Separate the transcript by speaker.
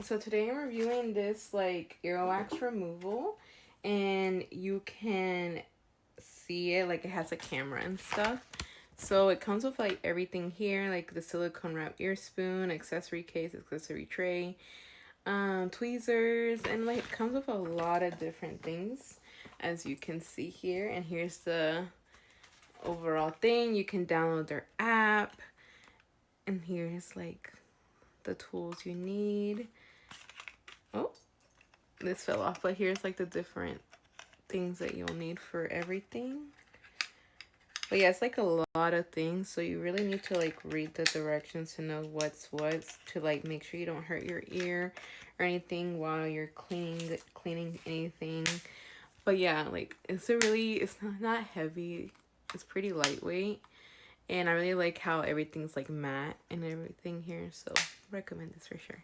Speaker 1: So today I'm reviewing this like earwax removal, and you can see it like it has a camera and stuff. So it comes with like everything here, like the silicone wrap ear spoon, accessory case, accessory tray, tweezers, and like it comes with a lot of different things, as you can see here. And here's the overall thing. You can download their app, and here's like the tools you need. Oh, this fell off, but here's like the different things that you'll need for everything. But yeah, it's like a lot of things, so you really need to like read the directions to know what's what, to like make sure you don't hurt your ear or anything while you're cleaning anything. But yeah, like it's not heavy. It's pretty lightweight, and I really like how everything's like matte and everything here, so recommend this for sure.